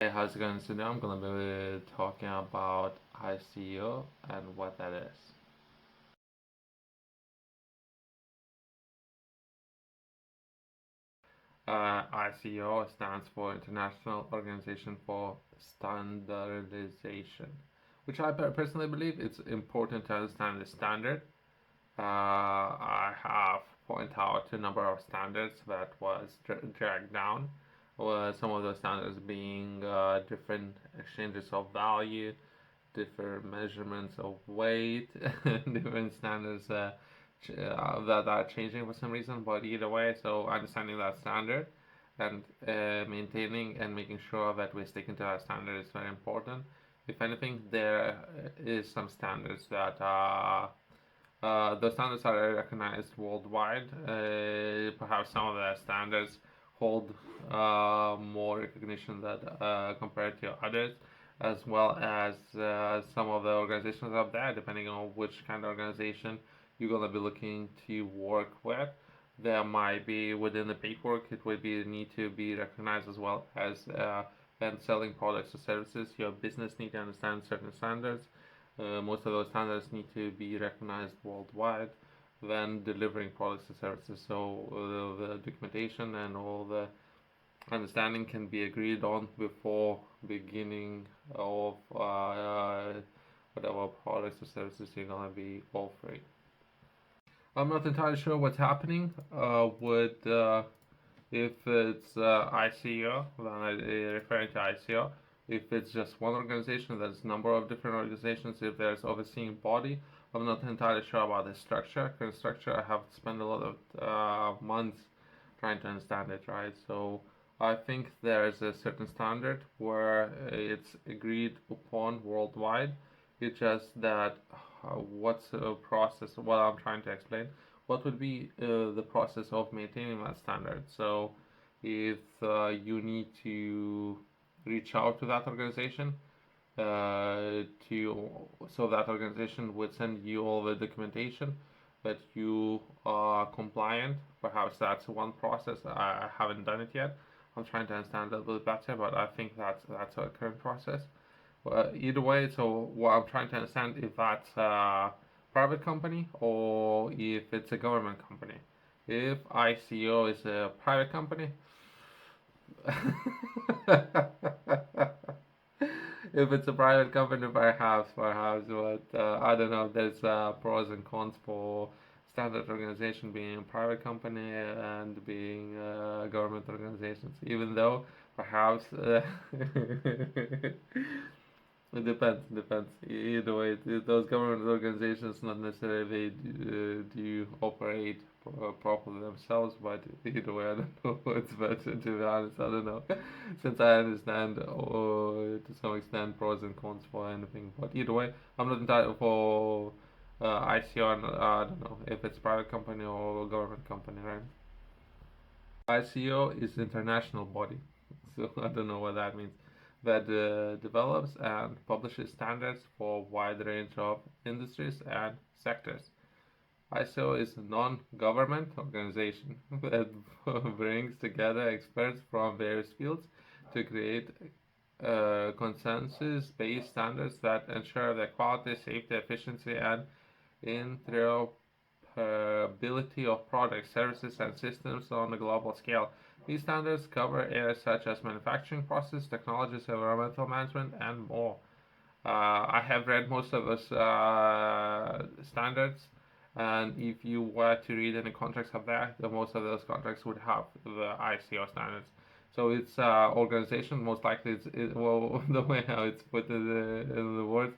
Hey, how's it going? Today I'm gonna be talking about ICO and what that is. ICO stands for International Organization for Standardization, which I personally believe it's important to understand the standard. I have pointed out a number of standards that was dragged down. Some of those standards being different exchanges of value, different measurements of weight, different standards that are changing for some reason. But either way, so understanding that standard and maintaining and making sure that we're sticking to that standard is very important. If anything, there is some standards that are the standards are recognized worldwide. Perhaps some of the standards hold more recognition than compared to others, as well as some of the organizations out there, depending on which kind of organization you're going to be looking to work with. There might be within the paperwork, it would be need to be recognized as well as when selling products or services. Your business need to understand certain standards. Most of those standards need to be recognized worldwide when delivering products and services. So the documentation and all the understanding can be agreed on before beginning of whatever products or services you're gonna be offering. I'm not entirely sure what's happening with if it's ICO, then I referring to ICO. If it's just one organization, there's a number of different organizations. If there's overseeing body, I'm not entirely sure about the structure. Current structure, I have spent a lot of months trying to understand it, right? So I think there's a certain standard where it's agreed upon worldwide. It's just that what's the process? What I'm trying to explain. What would be the process of maintaining that standard? So if you need to reach out to that organization to so that organization would send you all the documentation that you are compliant. Perhaps that's one process. I haven't done it yet. I'm trying to understand a little bit better, but I think that's a current process. Either way, so what I'm trying to understand if that's a private company or if it's a government company. If ICO is a private company, if it's a private company, perhaps, but I don't know. There's pros and cons for standard organization being a private company and being government organizations. Even though perhaps it depends. Either way, those government organizations not necessarily do operate properly themselves, but either way, I don't know what's better, to be honest. I don't know. Since I understand to some extent pros and cons for anything, but either way, I'm not entitled for ICO, I don't know if it's private company or government company, right? ICO is international body, so I don't know what that means. That develops and publishes standards for a wide range of industries and sectors. ISO is a non-government organization that brings together experts from various fields to create consensus-based standards that ensure the quality, safety, efficiency, and interoperability of products, services, and systems on a global scale. These standards cover areas such as manufacturing process, technologies, environmental management, and more. I have read most of those standards, and if you were to read any contracts up there, most of those contracts would have the ICO standards. So it's organization, most likely well, the way how it's put in the words,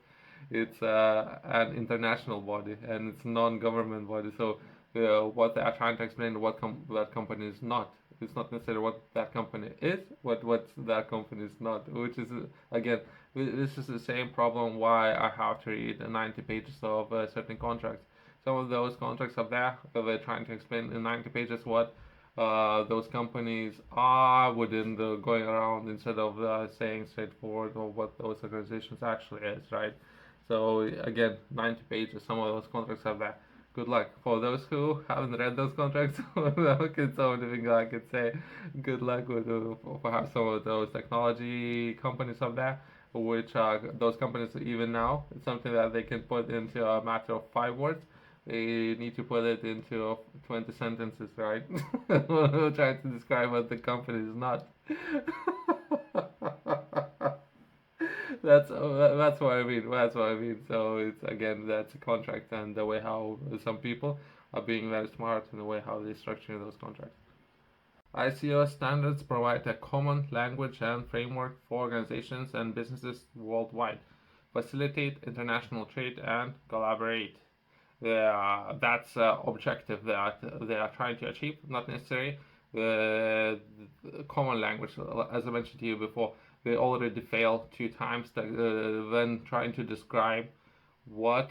it's an international body and it's non-government body. So what they are trying to explain what that company is not. It's not necessarily what that company is, what that company is not, which is again, this is the same problem why I have to read 90 pages of certain contracts. Some of those contracts are there, they're trying to explain in 90 pages what those companies are within the going around instead of saying straightforward or what those organizations actually is, right? So again, 90 pages, some of those contracts are there. Good luck for those who haven't read those contracts. How can someone living like could say good luck with perhaps some of those technology companies up there, which those companies even now it's something that they can put into a matter of 5 words. They need to put it into 20 sentences, right? Trying to describe what the company is not. That's what I mean. That's what I mean. So it's again that's a contract and the way how some people are being very smart in the way how they structure those contracts. ICO standards provide a common language and framework for organizations and businesses worldwide, facilitate international trade and collaborate. That's objective that they are trying to achieve, not necessarily the common language. As I mentioned to you before, they already failed 2 times when trying to describe what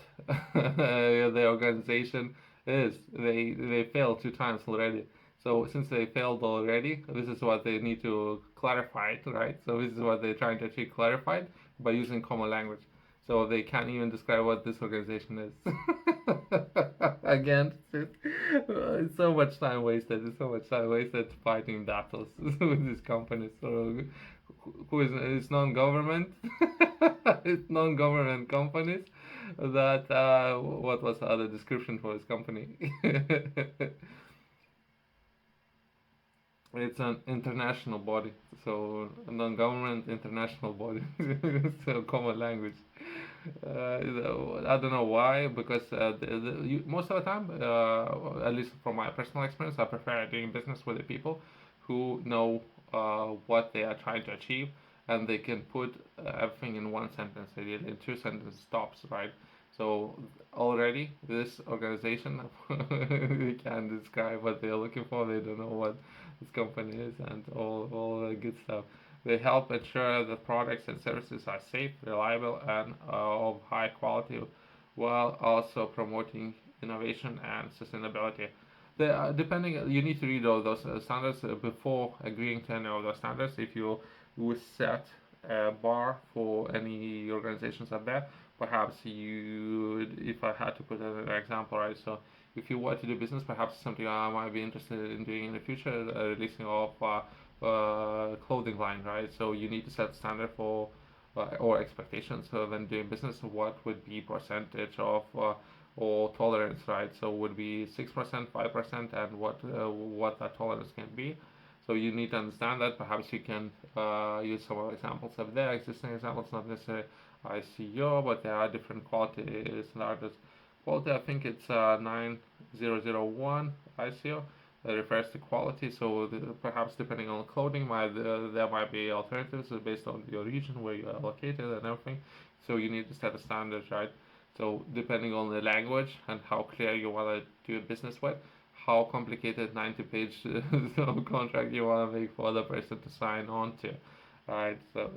the organization is. They failed 2 times already. So since they failed already, this is what they need to clarify it, right? So this is what they're trying to achieve clarified by using common language. So they can't even describe what this organization is. Again, it's so much time wasted. It's so much time wasted fighting battles with these companies. So who is it's non-government? It's non-government companies. That what was the other description for this company? It's an international body, so a non-government international body, so common language. I don't know why, because most of the time, at least from my personal experience, I prefer doing business with the people who know what they are trying to achieve, and they can put everything in one sentence, in 2 sentences tops, right? So already this organization, they can describe what they are looking for. They don't know what this company is, and all the good stuff. They help ensure that products and services are safe, reliable, and of high quality, while also promoting innovation and sustainability. Depending, you need to read all those standards before agreeing to any of those standards. If you would set a bar for any organizations out there, perhaps you, if I had to put an example, right? So if you want to do business, perhaps something I might be interested in doing in the future, releasing of clothing line, right? So you need to set standard for or expectations when doing business. What would be percentage of or tolerance, right? So would be 6%, 5%, and what that tolerance can be. So you need to understand that. Perhaps you can use some examples of there, existing examples, not necessarily ICO, but there are different quality standards. Quality, I think it's 9001 ICO. That refers to quality. So perhaps depending on clothing, there might be alternatives based on your region where you are located and everything. So you need to set a standard, right? So depending on the language and how clear you want to do business with, how complicated 90-page contract you want to make for the person to sign on to, right? So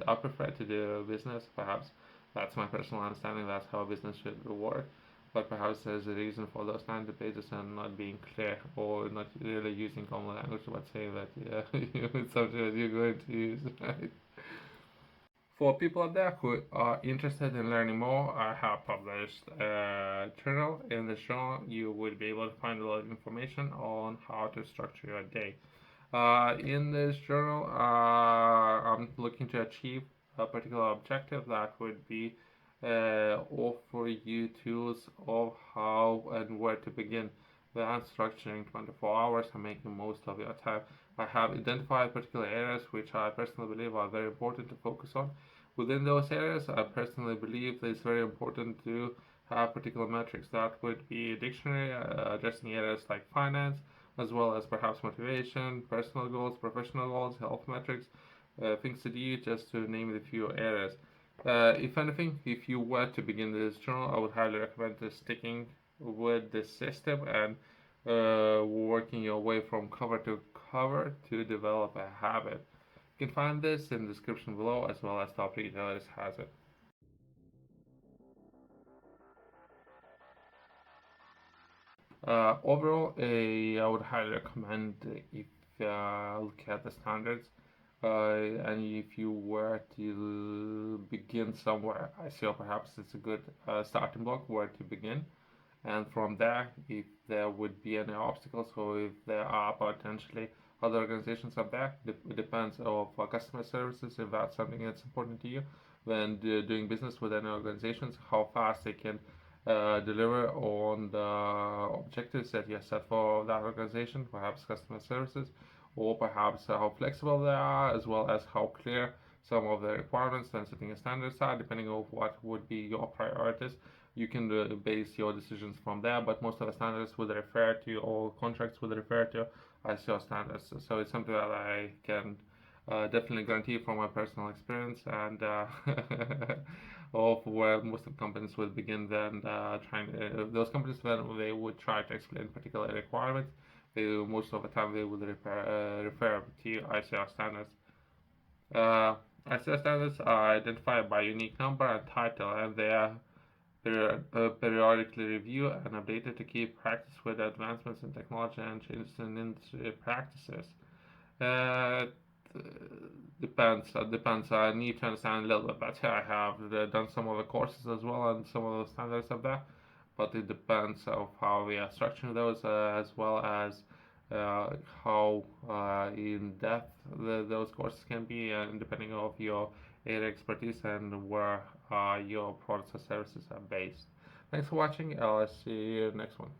I prefer to do business. Perhaps that's my personal understanding. That's how business should work. But perhaps there's a reason for those 90 pages and not being clear or not really using common language, but saying that yeah, it's something that you're going to use, right? For people out there who are interested in learning more, I have published a journal. In this journal, you will be able to find a lot of information on how to structure your day. In this journal, I'm looking to achieve a particular objective that would be offer you tools of how and where to begin when structuring 24 hours and making most of your time. I have identified particular areas which I personally believe are very important to focus on. Within those areas, I personally believe it's very important to have particular metrics that would be a dictionary addressing areas like finance, as well as perhaps motivation, personal goals, professional goals, health metrics, things to do, just to name the few areas. If anything, if you were to begin this journal, I would highly recommend sticking with this system and working your way from cover to cover to develop a habit. You can find this in the description below as well as top retailers has it. Overall, I would highly recommend if look at the standards and if you were to begin somewhere, I feel perhaps it's a good starting block where to begin. And from there, if there would be any obstacles or if there are potentially other organizations up there, it depends of customer services, if that's something that's important to you when doing business with any organizations, how fast they can deliver on the objectives that you set for that organization, perhaps customer services, or perhaps how flexible they are, as well as how clear some of the requirements and setting standards are, depending on what would be your priorities. You can base your decisions from there, but most of the standards would refer to, or contracts would refer to, ICO standards. So it's something that I can definitely guarantee from my personal experience, and of where most of companies will begin then trying those companies when they would try to explain particular requirements, they most of the time they would refer to ICO standards. uh, ICO standards are identified by unique number and title, and they are periodically reviewed and updated to keep practice with advancements in technology and changes in industry practices. Uh, depends. I need to understand a little bit better. I have done some of the courses as well and some of the standards of that, but it depends of how we are structuring those, as well as how in depth those courses can be, and depending of your area expertise and where your products or services are based. Thanks for watching. I'll see you next one.